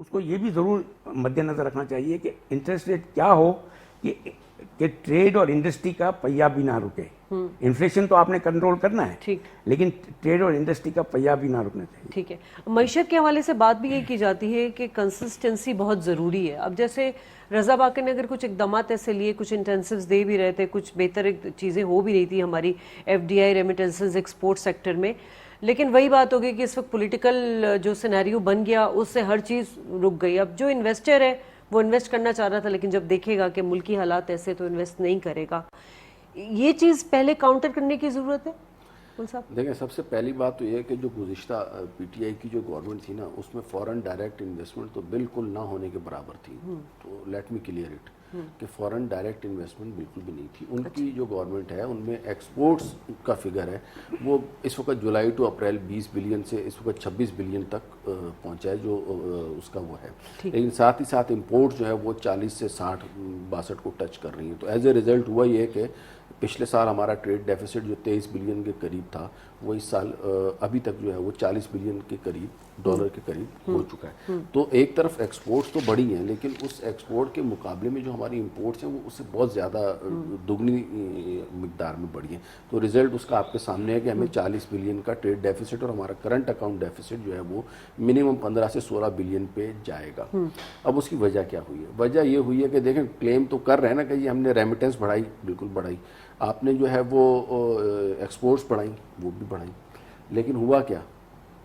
اس کو یہ بھی ضرور مد نظر رکھنا چاہیے کہ انٹرسٹ ریٹ کیا ہو کہ ٹریڈ اور انڈسٹری کا پہیہ بھی نہ رکے. انفلیشن تو آپ نے کنٹرول کرنا ہے, لیکن ٹریڈ اور انڈسٹری کا پہیہ بھی نہ رکنا چاہیے. ٹھیک ہے. معیشت کے حوالے سے بات بھی یہ کی جاتی ہے کہ کنسسٹنسی بہت ضروری ہے. اب جیسے رضا باقر نے اگر کچھ اقدامات ایسے لیے, کچھ انٹینسیوز دے بھی رہے تھے, کچھ بہتر چیزیں ہو بھی رہی تھی ہماری FDI ریمیٹنسز ایکسپورٹ سیکٹر میں, لیکن وہی بات ہو گئی کہ اس وقت پولیٹیکل جو سینیریو بن گیا اس سے ہر چیز رک گئی. اب جو انویسٹر ہے وہ انویسٹ کرنا چاہ رہا تھا, لیکن جب دیکھے گا کہ ملکی حالات ایسے تو انویسٹ نہیں کرے گا. یہ چیز پہلے کاؤنٹر کرنے کی ضرورت ہے. دیکھیں, سب سے پہلی بات تو یہ ہے کہ جو گزشتہ PTI کی جو گورنمنٹ تھی نا, اس میں فورن ڈائریکٹ انویسٹمنٹ تو بالکل نہ ہونے کے برابر تھی. تو لیٹ می کلیئر اٹ کہ فورن ڈائریکٹ انویسٹمنٹ بالکل بھی نہیں تھی. ان کی جو گورنمنٹ ہے ان میں ایکسپورٹس کا فگر ہے وہ اس وقت جولائی ٹو اپریل 20 بلین سے اس وقت 26 بلین تک پہنچا ہے جو اس کا وہ ہے. لیکن ساتھ ہی ساتھ امپورٹ جو ہے وہ 40 سے 60-62 کو ٹچ کر رہی ہیں. تو ایز اے ریزلٹ ہوا یہ کہ پچھلے سال ہمارا ٹریڈ ڈیفیسٹ جو 23 بلین کے قریب تھا, وہ اس سال ابھی تک جو ہے وہ 40 بلین کے قریب ڈالر کے قریب ہو چکا ہے. تو ایک طرف ایکسپورٹس تو بڑی ہیں, لیکن اس ایکسپورٹ کے مقابلے میں جو ہماری امپورٹس ہیں وہ اس سے بہت زیادہ دگنی مقدار میں بڑھی ہیں. تو ریزلٹ اس کا آپ کے سامنے ہے کہ ہمیں 40 بلین کا ٹریڈ ڈیفیسٹ اور ہمارا کرنٹ اکاؤنٹ ڈیفیسٹ جو ہے وہ منیمم 15 سے 16 بلین پہ جائے گا. اب اس کی وجہ کیا ہوئی ہے؟ وجہ یہ ہوئی ہے کہ دیکھیں, کلیم تو کر رہے ہیں نا کہ یہ ہم نے ریمیٹنس بڑھائی, بالکل بڑھائی. آپ نے جو ہے وہ ایکسپورٹس بڑھائیں, وہ بھی بڑھائیں, لیکن ہوا کیا؟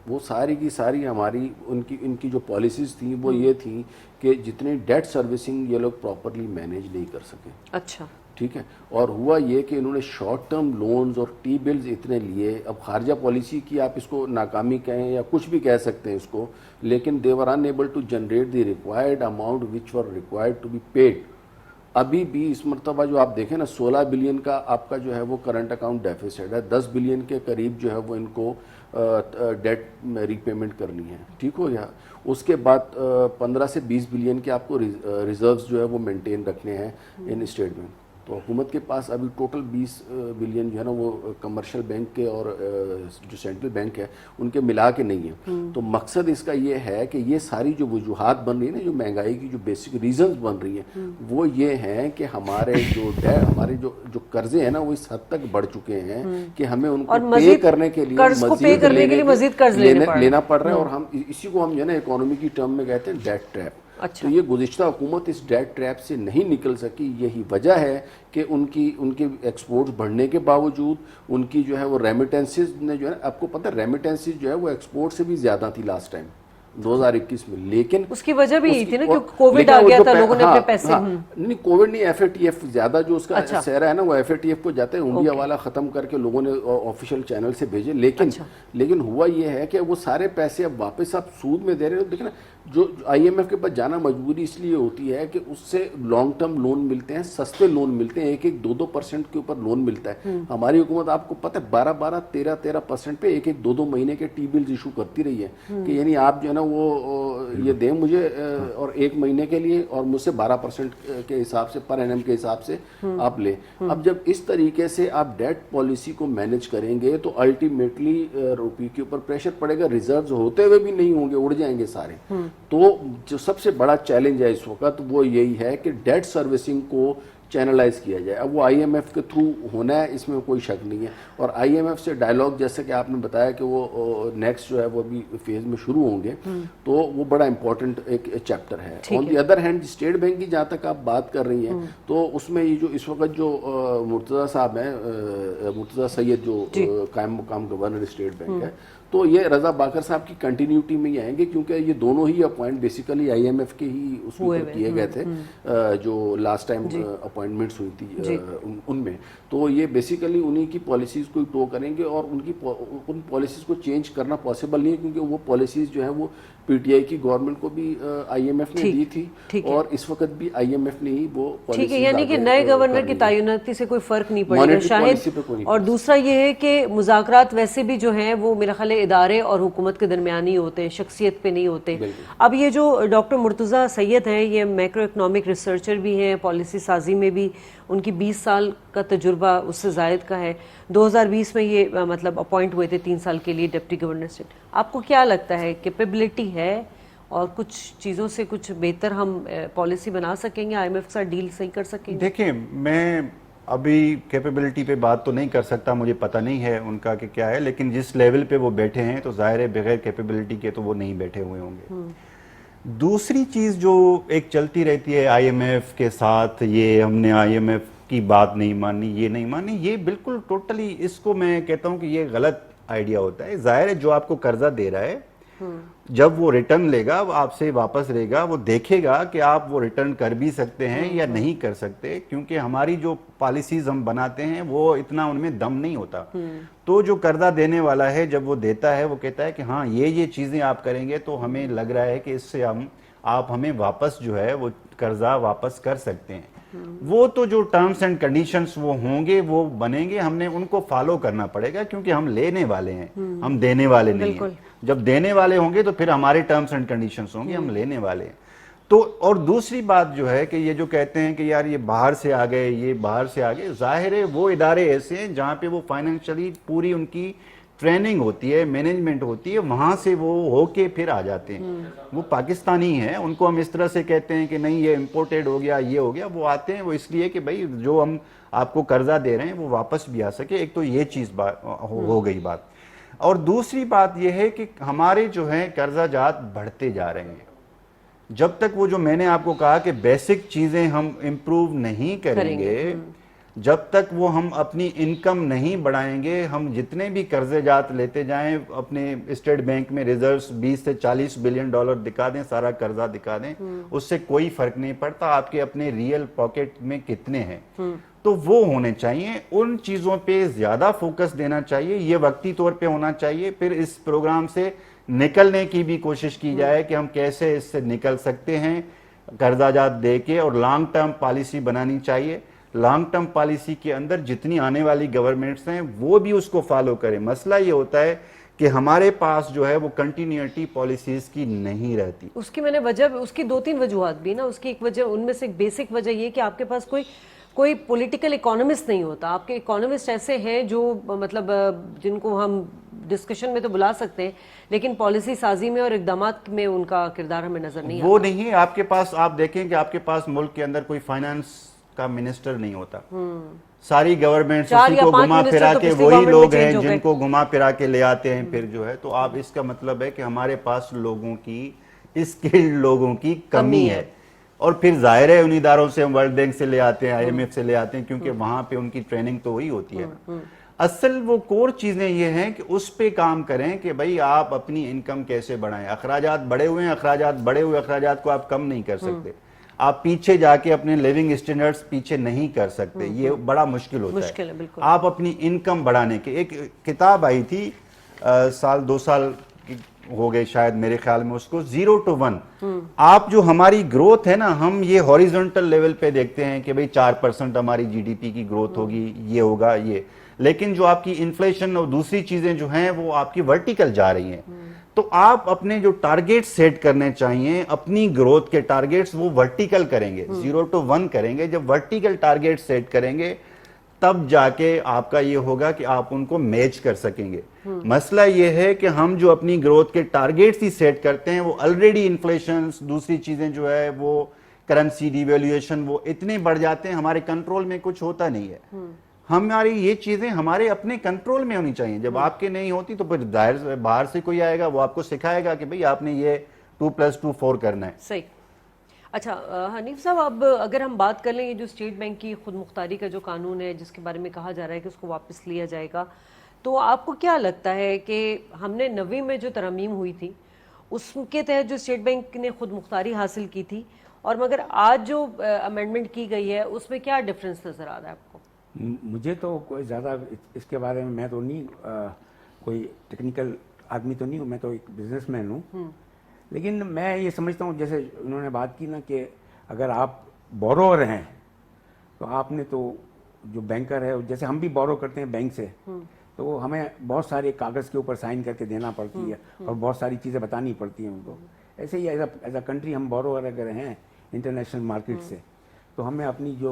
وہ ساری کی ساری ہماری ان کی جو پالیسیز تھیں وہ یہ تھیں کہ جتنے ڈیٹ سروسنگ یہ لوگ پراپرلی مینیج نہیں کر سکے. اچھا, ٹھیک ہے. اور ہوا یہ کہ انہوں نے شارٹ ٹرم لونز اور ٹی بلز اتنے لیے. اب خارجہ پالیسی کی آپ اس کو ناکامی کہیں یا کچھ بھی کہہ سکتے ہیں اس کو, لیکن they were unable to generate the required amount which were required to be paid. ابھی بھی اس مرتبہ جو آپ دیکھیں نا, 16 بلین کا آپ کا جو ہے وہ کرنٹ اکاؤنٹ ڈیفیسٹ ہے, 10 بلین کے قریب جو ہے وہ ان کو ڈیٹ ری پیمنٹ کرنی ہے. ٹھیک ہو گیا. اس کے بعد 15 سے 20 بلین کے آپ کو ریزروز جو ہے وہ مینٹین رکھنے ہیں ان اسٹیٹ بینک. تو حکومت کے پاس ابھی ٹوٹل 20 بلین جو ہے نا وہ کمرشل بینک کے اور جو سینٹرل بینک ہے ان کے ملا کے نہیں ہیں. تو مقصد اس کا یہ ہے کہ یہ ساری جو وجوہات بن رہی ہیں نا, جو مہنگائی کی جو بیسک ریزنز بن رہی ہیں, وہ یہ ہیں کہ ہمارے جو قرضے ہیں نا وہ اس حد تک بڑھ چکے ہیں کہ ہمیں ان کو پے کرنے کے لیے مزید قرض لینا پڑ رہا ہے. اور ہم اسی کو ہم جو ہے نا اکانومی کی ٹرم میں کہتے ہیں ڈیٹ ٹریپ. تو یہ گزشتہ حکومت اس ڈیٹ ٹریپ سے نہیں نکل سکی. یہی وجہ ہے کہ ان کے ایکسپورٹس بڑھنے کے باوجود ان کی جو ہے وہ ریمیٹنسز نے جو ہے, آپ کو پتہ ہے ریمیٹنسز جو ہے وہ ایکسپورٹ سے بھی زیادہ تھی لاسٹ ٹائم 2021 میں. لیکن اس کی وجہ بھی یہی تھی نا کہ کووڈ آ گیا تھا, لوگوں نے اپنے پیسے نہیں, کووڈ نہیں, FATF زیادہ جو اس کا سہرا ہے نا وہ FATF کو جاتے ہیں, انڈیا والا ختم کر کے لوگوں نے آفیشیل چینل سے بھیجے. لیکن ہوا یہ ہے کہ وہ سارے پیسے اب واپس آپ سود میں دے رہے ہیں. دیکھنا, جو IMF کے پاس جانا مجبوری اس لیے ہوتی ہے کہ اس سے لانگ ٹرم لون ملتے ہیں, سستے لون ملتے ہیں, 1-2% کے اوپر لون ملتا ہے. ہماری حکومت آپ کو پتہ ہے 12-13% پہ 1-2 مہینے کے ٹی بلز ایشو کرتی رہی ہے کہ یعنی آپ جو ہے نا وہ یہ دیں مجھے اور 1 مہینے کے لیے اور مجھ سے 12% کے حساب سے پر اینم کے حساب سے آپ لیں. اب جب اس طریقے سے آپ ڈیٹ پالیسی کو مینیج کریں گے تو الٹیمیٹلی روپی کے اوپر پریشر پڑے گا. ریزروز ہوتے ہوئے بھی نہیں ہوں گے, اڑ جائیں گے سارے. تو جو سب سے بڑا چیلنج ہے اس وقت وہ یہی ہے کہ ڈیٹ سروسنگ کو چینلائز کیا جائے. اب وہ IMF کے تھرو ہونا ہے, اس میں کوئی شک نہیں ہے. اور IMF سے ڈائلاگ جیسے کہ آپ نے بتایا کہ وہ نیکسٹ جو ہے وہ ابھی فیز میں شروع ہوں گے, تو وہ بڑا امپورٹنٹ ایک چیپٹر ہے. On the other hand State Bank کی جہاں تک آپ بات کر رہی ہیں, تو اس میں یہ جو اس وقت جو مرتضیٰ صاحب ہیں, مرتضیٰ سید جو قائم مقام گورنر اسٹیٹ بینک ہے, تو یہ رضا باقر صاحب کی کنٹینیوٹی میں ہی آئیں گے, کیونکہ یہ دونوں ہی اپوائنٹ بیسیکلی IMF کے ہی اس میں کیے گئے تھے جو لاسٹ ٹائم اپوائنٹمنٹس ہوئی تھی ان میں. تو یہ بیسیکلی انہی کی پالیسیز کو ٹو کریں گے, اور ان پالیسیز کو چینج کرنا پاسبل نہیں ہے, کیونکہ وہ پالیسیز جو ہے وہ PTI کی گورنمنٹ کو بھی IMF نے دی تھی, اور اس وقت بھی IMF نے ہی وہ پالیسیز. ٹھیک ہے, یعنی کہ نئے گورنر کی تعیناتی سے کوئی فرق نہیں پڑے گا شاہد. اور دوسرا یہ ہے کہ مذاکرات ویسے بھی جو ہیں وہ میرا خیال ادارے اور حکومت کے درمیان ہی ہوتے ہیں, شخصیت پہ نہیں ہوتے. اب یہ جو ڈاکٹر مرتضیٰ سید ہیں, یہ میکرو اکنامک ریسرچر بھی ہیں, پالیسی سازی میں بھی ان کی 20 سال کا تجربہ اس سے زائد کا ہے. 2020 میں یہ مطلب اپوائنٹ ہوئے تھے 3 سال کے لیے ڈپٹی گورنر سے. آپ کو کیا لگتا ہے, کیپیبلٹی ہے اور کچھ چیزوں سے کچھ بہتر ہم پالیسی بنا سکیں گے, IMF کے ساتھ ڈیل صحیح کر سکیں گے؟ دیکھیں, میں ابھی کیپیبلٹی پہ بات تو نہیں کر سکتا, مجھے پتہ نہیں ہے ان کا کہ کیا ہے, لیکن جس لیول پہ وہ بیٹھے ہیں تو ظاہر ہے بغیر کیپیبلٹی کے تو وہ نہیں بیٹھے ہوئے ہوں گے. دوسری چیز جو ایک چلتی رہتی ہے IMF کے ساتھ, یہ ہم نے IMF کی بات نہیں ماننی, یہ نہیں ماننی, یہ بالکل ٹوٹلی, اس کو میں کہتا ہوں کہ یہ غلط آئیڈیا ہوتا ہے. ظاہر ہے جو آپ کو قرضہ دے رہا ہے, جب وہ ریٹرن لے گا, وہ آپ سے واپس لے گا, وہ دیکھے گا کہ آپ وہ ریٹرن کر بھی سکتے ہیں یا نہیں کر سکتے, کیونکہ ہماری جو پالیسیز ہم بناتے ہیں وہ اتنا ان میں دم نہیں ہوتا. تو جو قرضہ دینے والا ہے جب وہ دیتا ہے, وہ کہتا ہے کہ ہاں یہ چیزیں آپ کریں گے تو ہمیں لگ رہا ہے کہ اس سے آپ ہمیں واپس جو ہے وہ قرضہ واپس کر سکتے ہیں. وہ تو جو ٹرمز اینڈ کنڈیشنز وہ ہوں گے وہ بنیں گے, ہم نے ان کو فالو کرنا پڑے گا, کیونکہ ہم لینے والے ہیں, ہم دینے والے نہیں ہیں. جب دینے والے ہوں گے تو پھر ہمارے ٹرمز اینڈ کنڈیشنز ہوں گے, ہم لینے والے ہیں. تو اور دوسری بات جو ہے کہ یہ جو کہتے ہیں کہ یار یہ باہر سے آ گئے, یہ باہر سے آ گئے, ظاہر ہے وہ ادارے ایسے ہیں جہاں پہ وہ فائنینشلی پوری ان کی ٹریننگ ہوتی ہے, مینجمنٹ ہوتی ہے, وہاں سے وہ ہو کے پھر آ جاتے ہیں. وہ پاکستانی ہیں, ان کو ہم اس طرح سے کہتے ہیں کہ نہیں یہ امپورٹڈ ہو گیا, یہ ہو گیا. وہ آتے ہیں وہ اس لیے کہ بھائی جو ہم آپ کو قرضہ دے رہے ہیں وہ واپس بھی آ سکے. ایک تو یہ چیز ہو گئی بات. اور دوسری بات یہ ہے کہ ہمارے جو ہیں قرضہ جات بڑھتے جا رہے ہیں. جب تک وہ جو میں نے آپ کو کہا کہ بیسک چیزیں ہم امپروو نہیں کریں گے, جب تک وہ ہم اپنی انکم نہیں بڑھائیں گے, ہم جتنے بھی قرضے جات لیتے جائیں, اپنے اسٹیٹ بینک میں ریزروز 20 سے 40 بلین ڈالر دکھا دیں, سارا قرضہ دکھا دیں, اس سے کوئی فرق نہیں پڑتا آپ کے اپنے ریئل پاکٹ میں کتنے ہیں. تو وہ ہونے چاہیے, ان چیزوں پہ زیادہ فوکس دینا چاہیے. یہ وقتی طور پہ ہونا چاہیے, پھر اس پروگرام سے نکلنے کی بھی کوشش کی جائے کہ ہم کیسے اس سے نکل سکتے ہیں قرضہ جات دے کے, اور لانگ ٹرم پالیسی بنانی چاہیے. لانگ ٹرم پالیسی کے اندر جتنی آنے والی گورنمنٹس ہیں وہ بھی اس کو فالو کریں. مسئلہ یہ ہوتا ہے کہ ہمارے پاس جو ہے وہ کنٹینیوٹی پالیسیز کی نہیں رہتی. اس کی میں نے وجہ, اس کی 2-3 وجوہات بھی نا. اس کی ایک وجہ, ان میں سے ایک بیسک وجہ یہ کہ آپ کے پاس کوئی پولیٹیکل اکانومسٹ نہیں ہوتا. آپ کے اکانومسٹ ایسے ہیں جو مطلب جن کو ہم ڈسکشن میں تو بلا سکتے ہیں, لیکن پالیسی سازی میں اور اقدامات میں ان کا کردار ہمیں نظر نہیں آتا. وہ نہیں ہے آپ کے پاس. آپ دیکھیں کہ آپ کے پاس ملک کے اندر کوئی فائنانس کا منسٹر نہیں ہوتا. ساری گورنمنٹ اسی کو گھما پھرا کے وہی لوگ ہیں جن کو گھما پھرا کے لے آتے ہیں پھر جو ہے. تو آپ اس کا مطلب ہے کہ ہمارے پاس لوگوں کی, اسکلڈ لوگوں کی کمی ہے. اور پھر ظاہر ہے ان اداروں سے ہم ورلڈ بینک سے لے آتے ہیں, IMF سے لے آتے ہیں, کیونکہ وہاں پہ ان کی ٹریننگ تو وہی ہوتی ہے. اصل وہ کور چیزیں یہ ہیں کہ اس پہ کام کریں کہ بھئی آپ اپنی انکم کیسے بڑھائیں. اخراجات بڑھے ہوئے ہیں, بڑھے ہوئے اخراجات کو آپ کم نہیں کر سکتے. آپ پیچھے جا کے اپنے لیونگ اسٹینڈرڈز پیچھے نہیں کر سکتے, یہ بڑا مشکل ہوتا ہے. آپ اپنی انکم بڑھانے کے, ایک کتاب آئی تھی 2 سال ہو گئے شاید میرے خیال میں, اس کو 0 to 1. آپ جو ہماری گروتھ ہے نا, ہم یہ ہاریزونٹل لیول پہ دیکھتے ہیں کہ بھئی 4% ہماری GDP کی گروتھ ہوگی, یہ ہوگا یہ, لیکن جو آپ کی انفلیشن اور دوسری چیزیں جو ہیں وہ آپ کی ورٹیکل جا رہی ہیں. تو آپ اپنے جو ٹارگیٹ سیٹ کرنے چاہیے, اپنی گروتھ کے ٹارگیٹس وہ ورٹیکل کریں گے, 0 to 1 کریں گے. جب ورٹیکل ٹارگیٹ سیٹ کریں گے تب جا کے آپ کا یہ ہوگا کہ آپ ان کو میچ کر سکیں گے. مسئلہ یہ ہے کہ ہم جو اپنی گروتھ کے ٹارگیٹس ہی سیٹ کرتے ہیں وہ آلریڈی انفلیشنز, دوسری چیزیں جو ہے وہ کرنسی ڈیویلیویشن, وہ اتنے بڑھ جاتے ہیں, ہمارے کنٹرول میں کچھ ہوتا نہیں ہے. ہماری یہ چیزیں ہمارے اپنے کنٹرول میں ہونی چاہیے. جب آپ کے نہیں ہوتی تو پھر باہر سے کوئی آئے گا, وہ آپ کو سکھائے گا کہ بھئی آپ نے یہ 2+2 4 کرنا ہے. صحیح. اچھا حنیف صاحب, اب اگر ہم بات کر لیں یہ جو اسٹیٹ بینک کی خود مختاری کا جو قانون ہے جس کے بارے میں کہا جا رہا ہے کہ اس کو واپس لیا جائے گا, تو آپ کو کیا لگتا ہے کہ ہم نے 90 میں جو ترمیم ہوئی تھی اس کے تحت جو اسٹیٹ بینک نے خود مختاری حاصل کی تھی, اور مگر آج جو امینڈمنٹ کی گئی ہے اس میں کیا ڈفرینس نظر آ رہا ہے آپ کو؟ مجھے تو کوئی زیادہ اس کے بارے میں تو نہیں, کوئی ٹیکنیکل آدمی تو نہیں ہوں, میں تو ایک بزنس مین ہوں. لیکن میں یہ سمجھتا ہوں جیسے انہوں نے بات کی نا کہ اگر آپ بورور ہیں تو آپ نے تو جو بینکر ہے, جیسے ہم بھی بورو کرتے ہیں بینک سے, تو ہمیں بہت سارے کاغذ کے اوپر سائن کر کے دینا پڑتی ہے اور بہت ساری چیزیں بتانی پڑتی ہیں ان کو. ایسے ہی ایز اے کنٹری ہم بورور اگر ہیں انٹرنیشنل مارکیٹ سے, تو ہمیں اپنی جو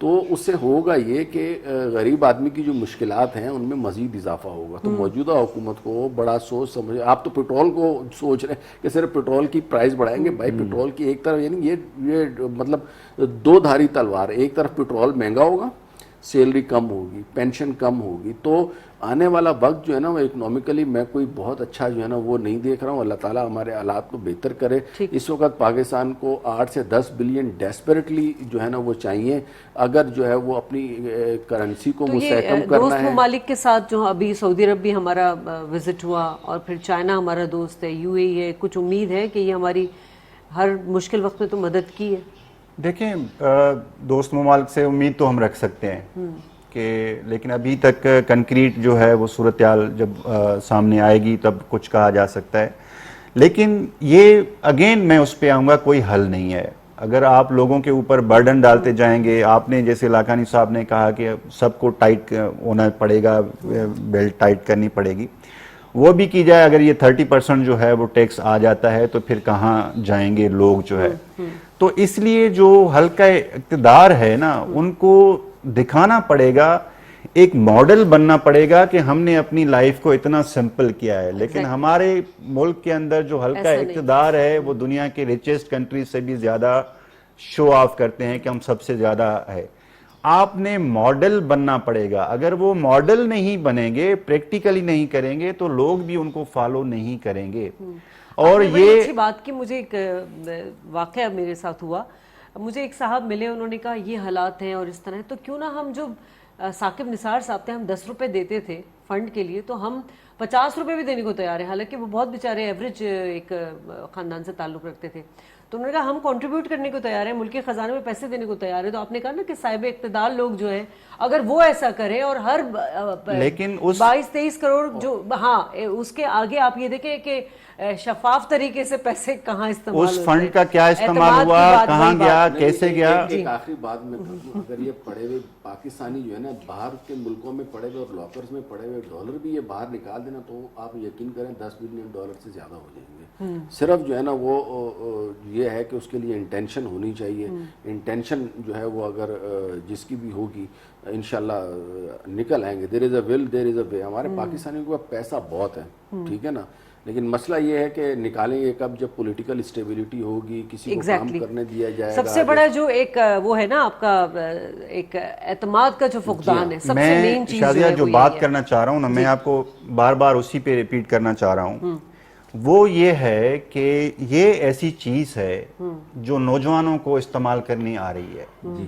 تو اس سے ہوگا یہ کہ غریب آدمی کی جو مشکلات ہیں ان میں مزید اضافہ ہوگا. تو موجودہ حکومت کو بڑا سوچ سمجھ, آپ تو پیٹرول کو سوچ رہے ہیں کہ صرف پیٹرول کی پرائز بڑھائیں گے. بھائی پیٹرول کی ایک طرف یعنی یہ مطلب دو دھاری تلوار, ایک طرف پیٹرول مہنگا ہوگا, سیلری کم ہوگی, پینشن کم ہوگی, تو آنے والا وقت جو ہے نا وہ اکنومیکلی میں کوئی بہت اچھا جو ہے نا وہ نہیں دیکھ رہا ہوں. اللہ تعالیٰ ہمارے حالات کو بہتر کرے. اس وقت پاکستان کو 8 سے 10 بلین ڈیسپریٹلی جو ہے نا وہ چاہیے اگر جو ہے وہ اپنی کرنسی کو مستحکم کرنا دوست ہے. ممالک کے ساتھ جو ابھی سعودی عرب بھی ہمارا وزٹ ہوا اور پھر چائنا ہمارا دوست ہے, یو اے ای ہے, کچھ امید ہے کہ یہ ہماری ہر مشکل وقت میں تو مدد کی ہے؟ دیکھیں دوست ممالک سے امید تو ہم رکھ سکتے ہیں کہ, لیکن ابھی تک کنکریٹ جو ہے وہ صورتحال جب سامنے آئے گی تب کچھ کہا جا سکتا ہے. لیکن یہ اگین میں اس پہ آؤں گا, کوئی حل نہیں ہے. اگر آپ لوگوں کے اوپر برڈن ڈالتے جائیں گے, آپ نے جیسے لاکانی صاحب نے کہا کہ سب کو ٹائٹ ہونا پڑے گا, بیلٹ ٹائٹ کرنی پڑے گی, وہ بھی کی جائے. اگر یہ 30% جو ہے وہ ٹیکس آ جاتا ہے تو پھر کہاں جائیں گے لوگ جو ہے. تو اس لیے جو ہلکا اقتدار ہے نا ان کو دکھانا پڑے گا, ایک ماڈل بننا پڑے گا کہ ہم نے اپنی لائف کو اتنا سمپل کیا ہے. لیکن ہمارے ملک کے اندر جو ہلکا اقتدار ہے وہ دنیا کے ریچسٹ کنٹریز سے بھی زیادہ شو آف کرتے ہیں کہ ہم سب سے زیادہ ہے. آپ نے ماڈل بننا پڑے گا. اگر وہ ماڈل نہیں بنیں گے, پریکٹیکلی نہیں کریں گے, تو لوگ بھی ان کو فالو نہیں کریں گے. اور یہ اچھی بات کی, مجھے ایک واقعہ میرے ساتھ ہوا. مجھے ایک صاحب ملے, انہوں نے کہا یہ حالات ہیں اور اس طرح, تو کیوں نہ ہم جو ثاقب نثار صاحب تھے, ہم 10 روپے دیتے تھے فنڈ کے لیے, تو ہم 50 روپے بھی دینے کو تیار ہیں. حالانکہ وہ بہت بیچارے ایوریج ایک خاندان سے تعلق رکھتے تھے. تو انہوں نے کہا ہم کنٹریبیوٹ کرنے کو تیار ہیں, ملک کے خزانے میں پیسے دینے کو تیار ہیں. تو آپ نے کہا نا کہ صاحب اقتدار لوگ جو ہیں اگر وہ ایسا کریں اور ہر لیکن 22-23 کروڑ جو, ہاں اس کے آگے آپ یہ دیکھیں کہ شفاف طریقے سے پیسے کہاں استعمال ہوتے ہیں, اس فنڈ کا کیا استعمال ہوا, کہاں گیا, کیسے گیا. ایک آخری بات میں کہوں, اگر یہ پڑے ہوئے پاکستانی جو ہے نا باہر کے ملکوں میں پڑے ہوئے اور لاکرز میں پڑے ہوئے ڈالر بھی یہ باہر نکال دینا تو آپ یقین کریں 10 بلین ڈالر سے زیادہ ہو جائیں گے. صرف جو ہے نا وہ یہ ہے کہ اس کے لیے انٹینشن ہونی چاہیے. انٹینشن جو ہے وہ اگر جس کی بھی ہوگی انشاءاللہ نکل آئیں گے. دیر از اے ول, دیر از اے وے. ہمارے پاکستانیوں کے پاس پیسہ بہت ہے, ٹھیک ہے نا, لیکن مسئلہ یہ ہے کہ نکالیں گے کب, جب پولیٹیکل اسٹیبلٹی ہوگی, کسی کو کام کرنے دیا جائے گا. سب سے بڑا جو ایک وہ ہے نا آپ کا ایک اعتماد کا جو فقدان ہے, سب سے مین چیز شازیہ جو بات کرنا چاہ رہا ہوں نا, میں آپ کو بار بار اسی پہ ریپیٹ کرنا چاہ رہا ہوں, وہ یہ ہے کہ یہ ایسی چیز ہے جو نوجوانوں کو استعمال کرنی آ رہی ہے.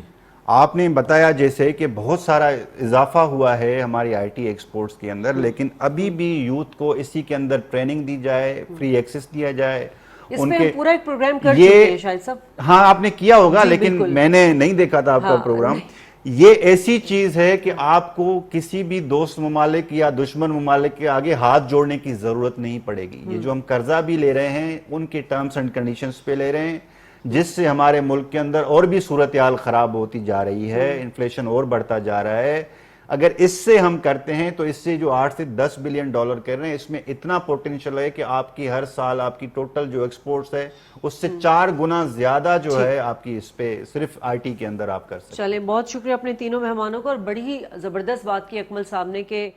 آپ نے بتایا جیسے کہ بہت سارا اضافہ ہوا ہے ہماری آئی ٹی ایکسپورٹس کے اندر, لیکن ابھی بھی یوتھ کو اسی کے اندر ٹریننگ دی جائے, فری ایکسس دیا جائے. اس میں پورا ایک پروگرام کر چکے ہیں شاید صاحب. ہاں آپ نے کیا ہوگا, لیکن میں نے نہیں دیکھا تھا آپ کا پروگرام. یہ ایسی چیز ہے کہ آپ کو کسی بھی دوست ممالک یا دشمن ممالک کے آگے ہاتھ جوڑنے کی ضرورت نہیں پڑے گی. یہ جو ہم قرضہ بھی لے رہے ہیں ان کے ٹرمز اینڈ کنڈیشنز پہ لے رہے ہیں, جس سے ہمارے ملک کے اندر اور بھی صورتحال خراب ہوتی جا رہی ہے, انفلیشن اور بڑھتا جا رہا ہے. اگر اس سے ہم کرتے ہیں تو اس سے جو 8 سے 10 بلین ڈالر کر رہے ہیں, اس میں اتنا پوٹینشل ہے کہ آپ کی ہر سال آپ کی ٹوٹل جو ایکسپورٹس ہے اس سے 4 گنا زیادہ جو ہے آپ کی اس پہ صرف آئی ٹی کے اندر آپ کر سکتے ہیں. چلیں, بہت شکریہ اپنے تینوں مہمانوں کو, اور بڑی ہی زبردست بات کی اکمل صاحب نے کہ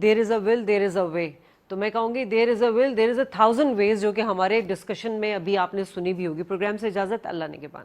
دیر از اے ول, دیر از اے وے. تو میں کہوں گی دیر از اے ول, دیر از اے 1000 ways, جو کہ ہمارے ڈسکشن میں ابھی آپ نے سنی بھی ہوگی. پروگرام سے اجازت, اللہ نگہبان.